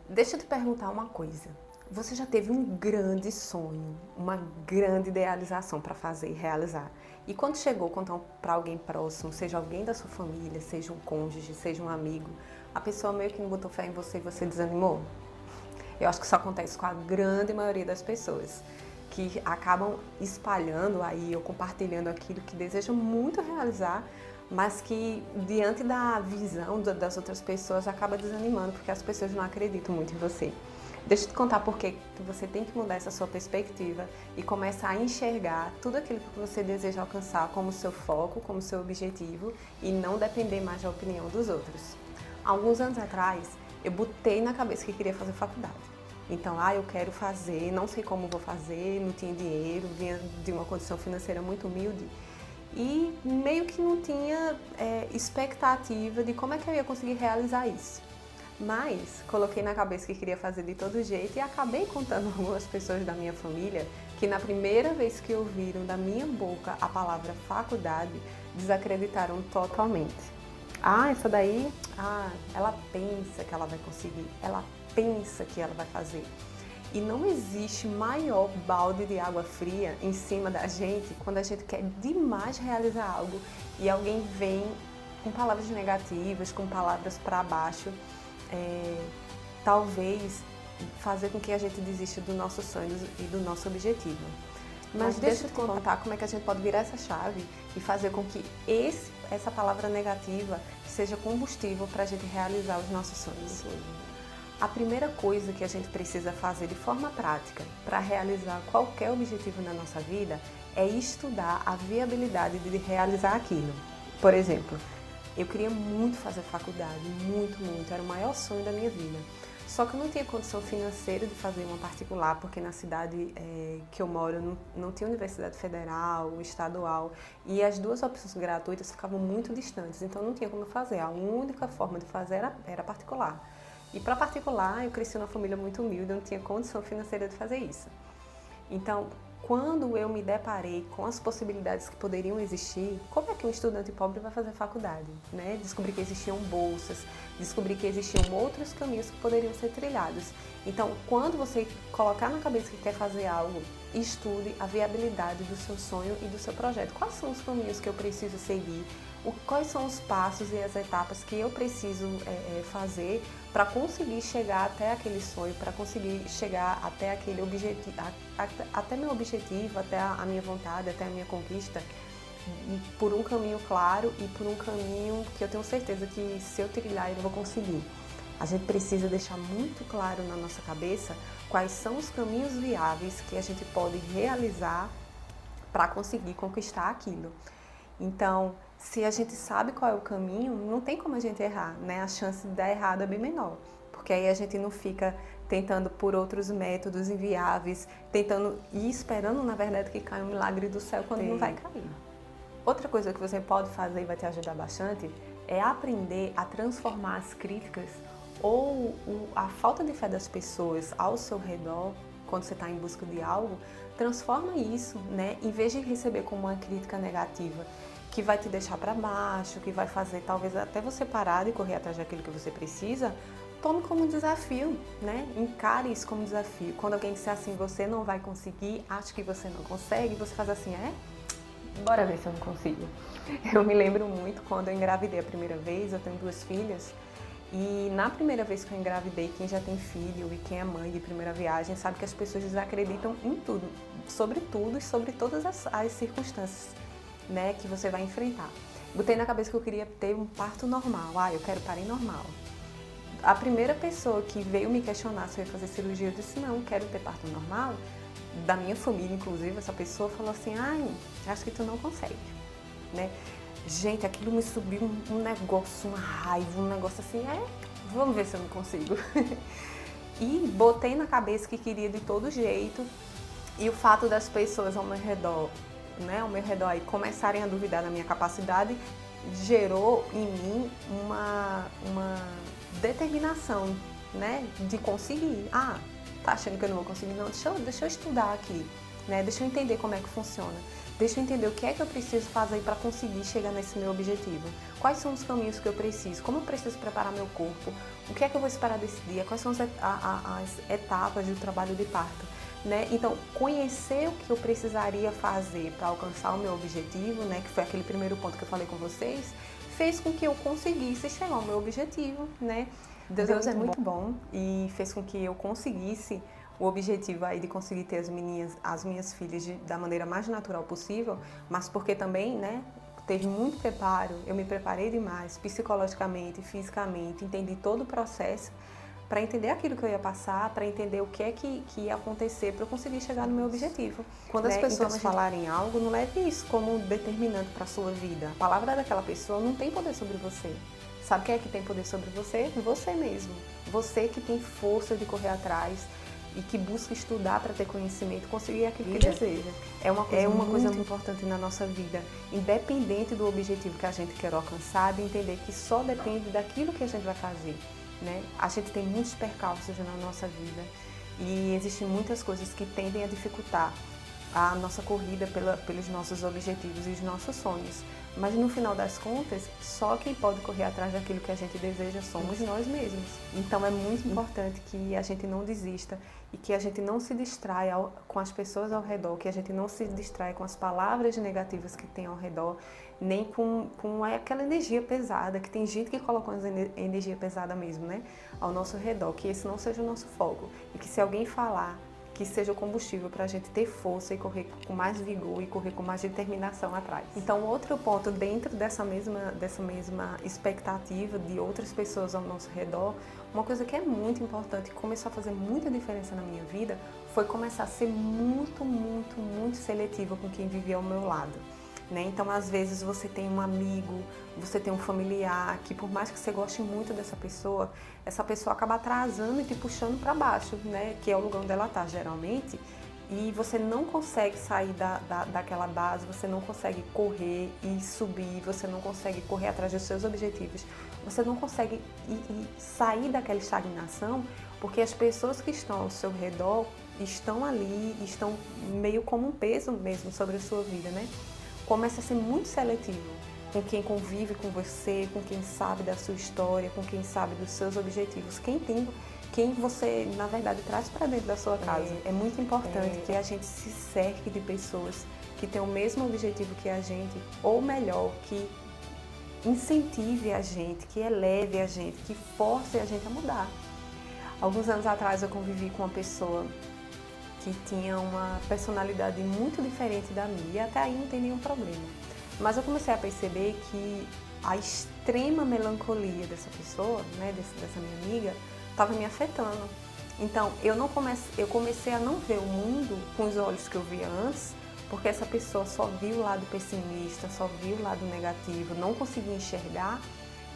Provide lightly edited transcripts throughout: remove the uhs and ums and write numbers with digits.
Deixa eu te perguntar uma coisa. Você já teve um grande sonho, uma grande idealização para fazer e realizar? E quando chegou contar para alguém próximo, seja alguém da sua família, seja um cônjuge, seja um amigo, a pessoa meio que não botou fé em você e você desanimou? Eu acho que isso acontece com a grande maioria das pessoas, que acabam espalhando aí ou compartilhando aquilo que desejam muito realizar, mas que diante da visão das outras pessoas acaba desanimando, porque as pessoas não acreditam muito em você. Deixa eu te contar por que você tem que mudar essa sua perspectiva e começar a enxergar tudo aquilo que você deseja alcançar como seu foco, como seu objetivo e não depender mais da opinião dos outros. Alguns anos atrás, eu botei na cabeça que queria fazer faculdade. Então, eu quero fazer, não sei como vou fazer, não tinha dinheiro, vinha de uma condição financeira muito humilde e meio que não tinha expectativa de como é que eu ia conseguir realizar isso. Mas coloquei na cabeça que queria fazer de todo jeito e acabei contando a algumas pessoas da minha família que na primeira vez que ouviram da minha boca a palavra faculdade, desacreditaram totalmente. Essa daí, ela pensa que ela vai conseguir, ela pensa que ela vai fazer. E não existe maior balde de água fria em cima da gente quando a gente quer demais realizar algo e alguém vem com palavras negativas, com palavras para baixo, talvez fazer com que a gente desista dos nossos sonhos e do nosso objetivo. Mas deixa eu te contar como é que a gente pode virar essa chave e fazer com que essa palavra negativa seja combustível para a gente realizar os nossos sonhos. A primeira coisa que a gente precisa fazer de forma prática para realizar qualquer objetivo na nossa vida é estudar a viabilidade de realizar aquilo. Por exemplo, eu queria muito fazer faculdade, muito, era o maior sonho da minha vida. Só que eu não tinha condição financeira de fazer uma particular, porque na cidade que eu moro não tinha universidade federal, estadual, e as duas opções gratuitas ficavam muito distantes, então não tinha como fazer. A única forma de fazer era particular. E para particular, eu cresci numa família muito humilde, eu não tinha condição financeira de fazer isso. Então, quando eu me deparei com as possibilidades que poderiam existir, como é que um estudante pobre vai fazer faculdade? Né? Descobri que existiam bolsas, descobri que existiam outros caminhos que poderiam ser trilhados. Então, quando você colocar na cabeça que quer fazer algo, estude a viabilidade do seu sonho e do seu projeto. Quais são os caminhos que eu preciso seguir? Quais são os passos e as etapas que eu preciso fazer para conseguir chegar até aquele sonho, para conseguir chegar até aquele objetivo, até meu objetivo, até a minha vontade, até a minha conquista, por um caminho claro e por um caminho que eu tenho certeza que se eu trilhar eu vou conseguir. A gente precisa deixar muito claro na nossa cabeça quais são os caminhos viáveis que a gente pode realizar para conseguir conquistar aquilo. Então, se a gente sabe qual é o caminho, não tem como a gente errar, né? A chance de dar errado é bem menor, porque aí a gente não fica tentando por outros métodos inviáveis, tentando e esperando, na verdade, que caia um milagre do céu quando não vai cair. Outra coisa que você pode fazer e vai te ajudar bastante é aprender a transformar as críticas ou a falta de fé das pessoas ao seu redor, quando você está em busca de algo, transforma isso, né? Em vez de receber como uma crítica negativa, que vai te deixar para baixo, que vai fazer talvez até você parar de correr atrás daquilo que você precisa, tome como desafio, né? Encare isso como desafio. Quando alguém disser assim, você não vai conseguir, acho que você não consegue, você faz assim, bora ver se eu não consigo. Eu me lembro muito quando eu engravidei a primeira vez, eu tenho 2 filhas, e na primeira vez que eu engravidei, quem já tem filho e quem é mãe de primeira viagem sabe que as pessoas desacreditam em tudo e sobre todas as circunstâncias, né, que você vai enfrentar. Botei na cabeça que eu queria ter um parto normal, eu quero parir normal. A primeira pessoa que veio me questionar se eu ia fazer cirurgia, eu disse, não, quero ter parto normal. Da minha família, inclusive, essa pessoa falou assim, acho que tu não consegue, né? Gente, aquilo me subiu um negócio, uma raiva, um negócio assim, vamos ver se eu não consigo. E botei na cabeça que queria de todo jeito, e o fato das pessoas ao meu redor, né, aí começarem a duvidar da minha capacidade, gerou em mim uma determinação, né, de conseguir. Tá achando que eu não vou conseguir? Não, deixa eu estudar aqui. né? Deixa eu entender como é que funciona. Deixa eu entender o que é que eu preciso fazer para conseguir chegar nesse meu objetivo. Quais são os caminhos que eu preciso? Como eu preciso preparar meu corpo? O que é que eu vou esperar desse dia? Quais são as etapas do trabalho de parto? Né? Então, conhecer o que eu precisaria fazer para alcançar o meu objetivo, né? Que foi aquele primeiro ponto que eu falei com vocês, fez com que eu conseguisse chegar ao meu objetivo, né? Deus é muito bom e fez com que eu conseguisse o objetivo aí de conseguir ter as minhas filhas da maneira mais natural possível, mas porque também, né, teve muito preparo, eu me preparei demais, psicologicamente, fisicamente, entendi todo o processo para entender aquilo que eu ia passar, para entender o que é que ia acontecer para eu conseguir chegar no meu objetivo. Quando as pessoas falarem algo, não leve isso como determinante para a sua vida. A palavra daquela pessoa não tem poder sobre você. Sabe quem é que tem poder sobre você? Você mesmo. Você que tem força de correr atrás e que busca estudar para ter conhecimento, conseguir aquilo que deseja. É uma coisa muito importante na nossa vida, independente do objetivo que a gente quer alcançar, de entender que só depende daquilo que a gente vai fazer. Né? A gente tem muitos percalços na nossa vida e existem muitas coisas que tendem a dificultar a nossa corrida pelos nossos objetivos e os nossos sonhos. Mas no final das contas, só quem pode correr atrás daquilo que a gente deseja somos nós mesmos. Então é muito importante que a gente não desista e que a gente não se distraia com as pessoas ao redor, que a gente não se distraia com as palavras negativas que tem ao redor, nem com aquela energia pesada, que tem gente que coloca uma energia pesada mesmo, né, ao nosso redor, que esse não seja o nosso foco. E que se alguém falar, que seja o combustível para a gente ter força e correr com mais vigor e correr com mais determinação atrás. Então, outro ponto dentro dessa mesma expectativa de outras pessoas ao nosso redor, uma coisa que é muito importante e começou a fazer muita diferença na minha vida foi começar a ser muito, muito, muito seletiva com quem vivia ao meu lado. Né? Então, às vezes, você tem um amigo, você tem um familiar que, por mais que você goste muito dessa pessoa, essa pessoa acaba atrasando e te puxando para baixo, né? Que é o lugar onde ela está, geralmente, e você não consegue sair daquela base, você não consegue correr e subir, você não consegue correr atrás dos seus objetivos, você não consegue sair daquela estagnação, porque as pessoas que estão ao seu redor estão ali, estão meio como um peso mesmo sobre a sua vida, né? Começa a ser muito seletivo com quem convive com você, com quem sabe da sua história, com quem sabe dos seus objetivos, quem você, na verdade, traz para dentro da sua casa. É muito importante que a gente se cerque de pessoas que têm o mesmo objetivo que a gente, ou melhor, que incentive a gente, que eleve a gente, que force a gente a mudar. Alguns anos atrás eu convivi com uma pessoa que tinha uma personalidade muito diferente da minha, e até aí não tem nenhum problema. Mas eu comecei a perceber que a extrema melancolia dessa pessoa, né, dessa minha amiga, estava me afetando. Então, eu comecei a não ver o mundo com os olhos que eu via antes, porque essa pessoa só viu o lado pessimista, só viu o lado negativo, não conseguia enxergar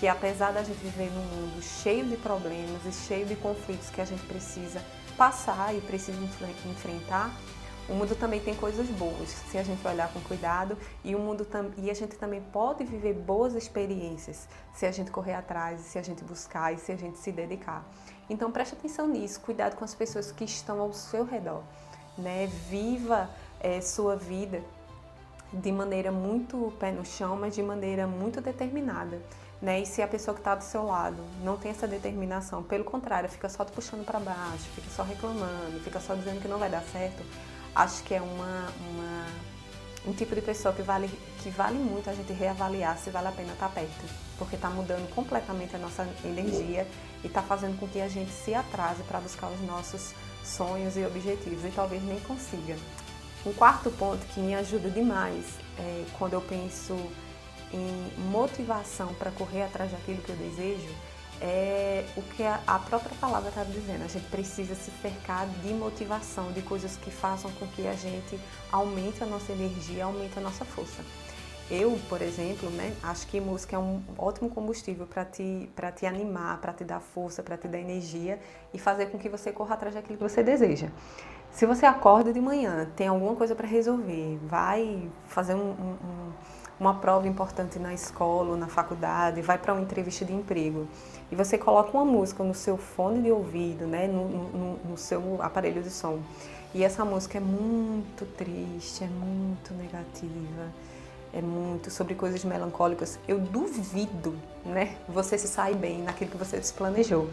que apesar da gente viver num mundo cheio de problemas e cheio de conflitos que a gente precisa passar e precisa enfrentar, o mundo também tem coisas boas, se a gente olhar com cuidado, e a gente também pode viver boas experiências se a gente correr atrás, se a gente buscar e se a gente se dedicar. Então preste atenção nisso, cuidado com as pessoas que estão ao seu redor, né? Viva sua vida de maneira muito pé no chão, mas de maneira muito determinada. Né? E se a pessoa que está do seu lado não tem essa determinação, pelo contrário, fica só te puxando para baixo, fica só reclamando, fica só dizendo que não vai dar certo, acho que é um tipo de pessoa que vale muito a gente reavaliar se vale a pena estar perto, porque está mudando completamente a nossa energia e está fazendo com que a gente se atrase para buscar os nossos sonhos e objetivos e talvez nem consiga. Um quarto ponto que me ajuda demais quando eu penso em motivação para correr atrás daquilo que eu desejo, é o que a própria palavra está dizendo. A gente precisa se cercar de motivação, de coisas que façam com que a gente aumente a nossa energia, aumente a nossa força. Eu, por exemplo, né, acho que música é um ótimo combustível para te animar, para te dar força, para te dar energia e fazer com que você corra atrás daquilo que você deseja. Se você acorda de manhã, tem alguma coisa para resolver, vai fazer uma prova importante na escola ou na faculdade, vai para uma entrevista de emprego e você coloca uma música no seu fone de ouvido, né, no seu aparelho de som, e essa música é muito triste, é muito negativa, é muito sobre coisas melancólicas, eu duvido, né, você se sair bem naquilo que você se planejou.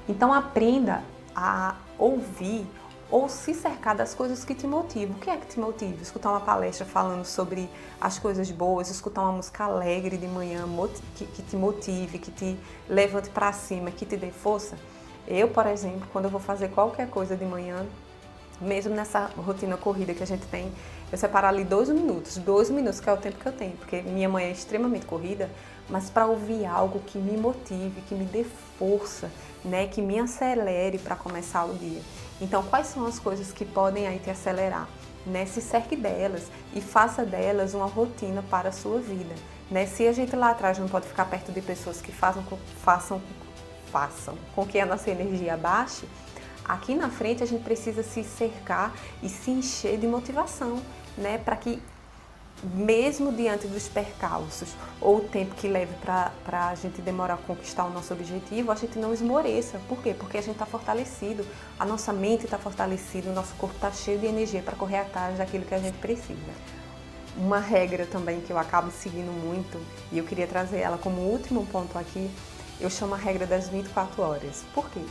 Então aprenda a ouvir ou se cercar das coisas que te motivam. O que é que te motiva? Escutar uma palestra falando sobre as coisas boas, escutar uma música alegre de manhã que te motive, que te levante para cima, que te dê força. Eu, por exemplo, quando eu vou fazer qualquer coisa de manhã, mesmo nessa rotina corrida que a gente tem, eu separo ali 2 minutos que é o tempo que eu tenho, porque minha mãe é extremamente corrida, mas para ouvir algo que me motive, que me dê força, né, que me acelere para começar o dia. Então, quais são as coisas que podem aí te acelerar? Né? Se cerque delas e faça delas uma rotina para a sua vida. Né? Se a gente lá atrás não pode ficar perto de pessoas que façam com que a nossa energia baixe, aqui na frente a gente precisa se cercar e se encher de motivação, né? Para que, mesmo diante dos percalços ou o tempo que leve para a gente demorar a conquistar o nosso objetivo, a gente não esmoreça. Por quê? Porque a gente está fortalecido, a nossa mente está fortalecida, o nosso corpo está cheio de energia para correr atrás daquilo que a gente precisa. Uma regra também que eu acabo seguindo muito, e eu queria trazer ela como último ponto aqui, eu chamo a regra das 24 horas. Por quê?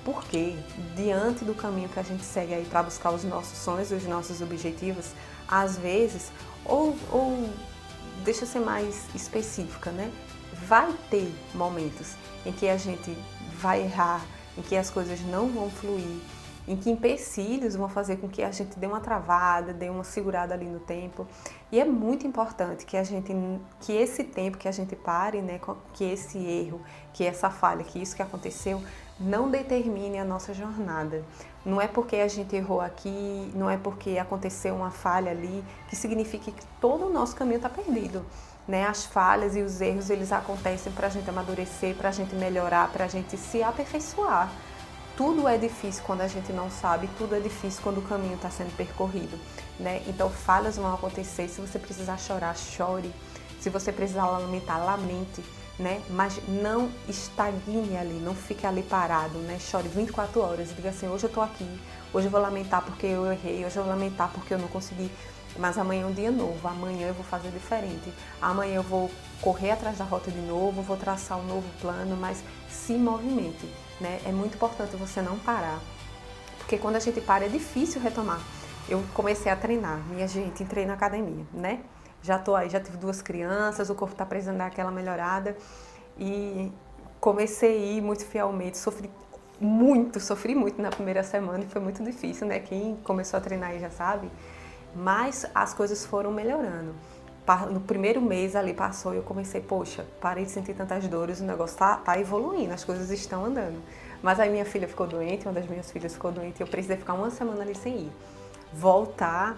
Porque diante do caminho que a gente segue aí para buscar os nossos sonhos e os nossos objetivos, às vezes, ou deixa eu ser mais específica, né? Vai ter momentos em que a gente vai errar, em que as coisas não vão fluir, em que empecilhos vão fazer com que a gente dê uma travada, dê uma segurada ali no tempo. E é muito importante que esse tempo que a gente pare, né, que esse erro, que essa falha, que isso que aconteceu, não determine a nossa jornada. Não é porque a gente errou aqui, não é porque aconteceu uma falha ali, que significa que todo o nosso caminho está perdido. Né? As falhas e os erros, eles acontecem para a gente amadurecer, para a gente melhorar, para a gente se aperfeiçoar. Tudo é difícil quando a gente não sabe, tudo é difícil quando o caminho está sendo percorrido. Né? Então falhas vão acontecer, se você precisar chorar, chore. Se você precisar lamentar, lamente. Né? Mas não estagne ali, não fique ali parado, né? Chore 24 horas, diga assim, hoje eu tô aqui, hoje eu vou lamentar porque eu errei, hoje eu vou lamentar porque eu não consegui, mas amanhã é um dia novo, amanhã eu vou fazer diferente, amanhã eu vou correr atrás da rota de novo, vou traçar um novo plano, mas se movimente, né? É muito importante você não parar, porque quando a gente para é difícil retomar. Eu comecei a treinar, minha gente, entrei na academia, né? Já tô aí, já tive 2 crianças, o corpo tá precisando dar aquela melhorada e comecei a ir muito fielmente, sofri muito na primeira semana e foi muito difícil, né? Quem começou a treinar aí já sabe, mas as coisas foram melhorando. No primeiro mês ali passou e eu comecei, poxa, parei de sentir tantas dores, o negócio tá evoluindo, as coisas estão andando. Mas aí minha filha ficou doente, uma das minhas filhas ficou doente e eu precisei ficar 1 semana ali sem ir. Voltar,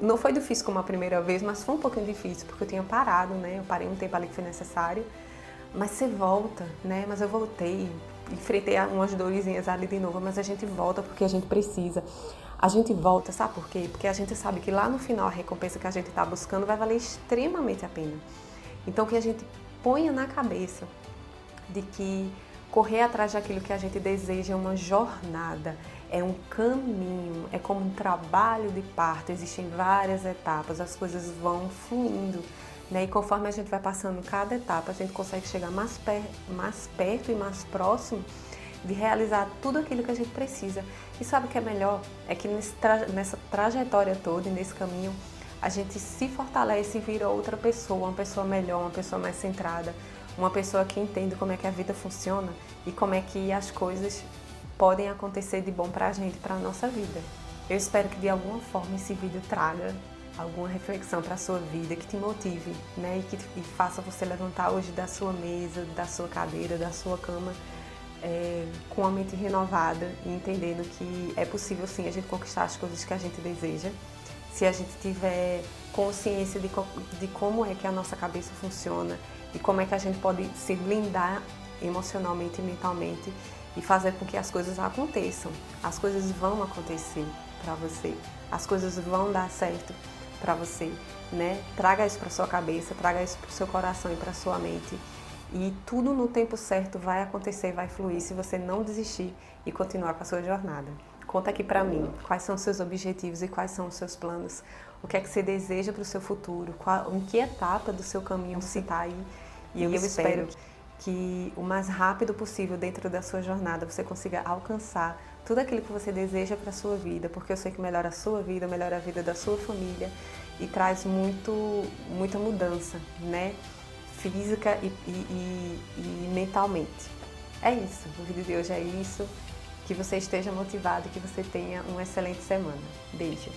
não foi difícil como a primeira vez, mas foi um pouquinho difícil, porque eu tinha parado, né? Eu parei um tempo ali que foi necessário, mas você volta, né? Mas eu voltei, enfrentei umas dorzinhas ali de novo, mas a gente volta porque a gente precisa. A gente volta, sabe por quê? Porque a gente sabe que lá no final a recompensa que a gente está buscando vai valer extremamente a pena. Então que a gente ponha na cabeça de que correr atrás daquilo que a gente deseja é uma jornada, é um caminho, é como um trabalho de parto, existem várias etapas, as coisas vão fluindo, né? E conforme a gente vai passando cada etapa, a gente consegue chegar mais perto e mais próximo de realizar tudo aquilo que a gente precisa. E sabe o que é melhor? É que nessa trajetória toda e nesse caminho, a gente se fortalece e vira outra pessoa, uma pessoa melhor, uma pessoa mais centrada, uma pessoa que entende como é que a vida funciona e como é que as coisas podem acontecer de bom pra gente, pra nossa vida. Eu espero que de alguma forma esse vídeo traga alguma reflexão para a sua vida, que te motive, né? E faça você levantar hoje da sua mesa, da sua cadeira, da sua cama, com a mente renovada e entendendo que é possível sim a gente conquistar as coisas que a gente deseja, se a gente tiver consciência de como é que a nossa cabeça funciona e como é que a gente pode se blindar emocionalmente e mentalmente e fazer com que as coisas aconteçam. As coisas vão acontecer para você, as coisas vão dar certo, para você, né? Traga isso para sua cabeça, traga isso para o seu coração e para sua mente. E tudo no tempo certo vai acontecer, vai fluir se você não desistir e continuar com a sua jornada. Conta aqui pra mim quais são os seus objetivos e quais são os seus planos. O que é que você deseja para o seu futuro? Em que etapa do seu caminho você está aí? E eu espero que o mais rápido possível dentro da sua jornada você consiga alcançar tudo aquilo que você deseja para a sua vida, porque eu sei que melhora a sua vida, melhora a vida da sua família e traz muita mudança, né? Física e mentalmente. É isso, o vídeo de hoje é isso. Que você esteja motivado e que você tenha uma excelente semana. Beijo!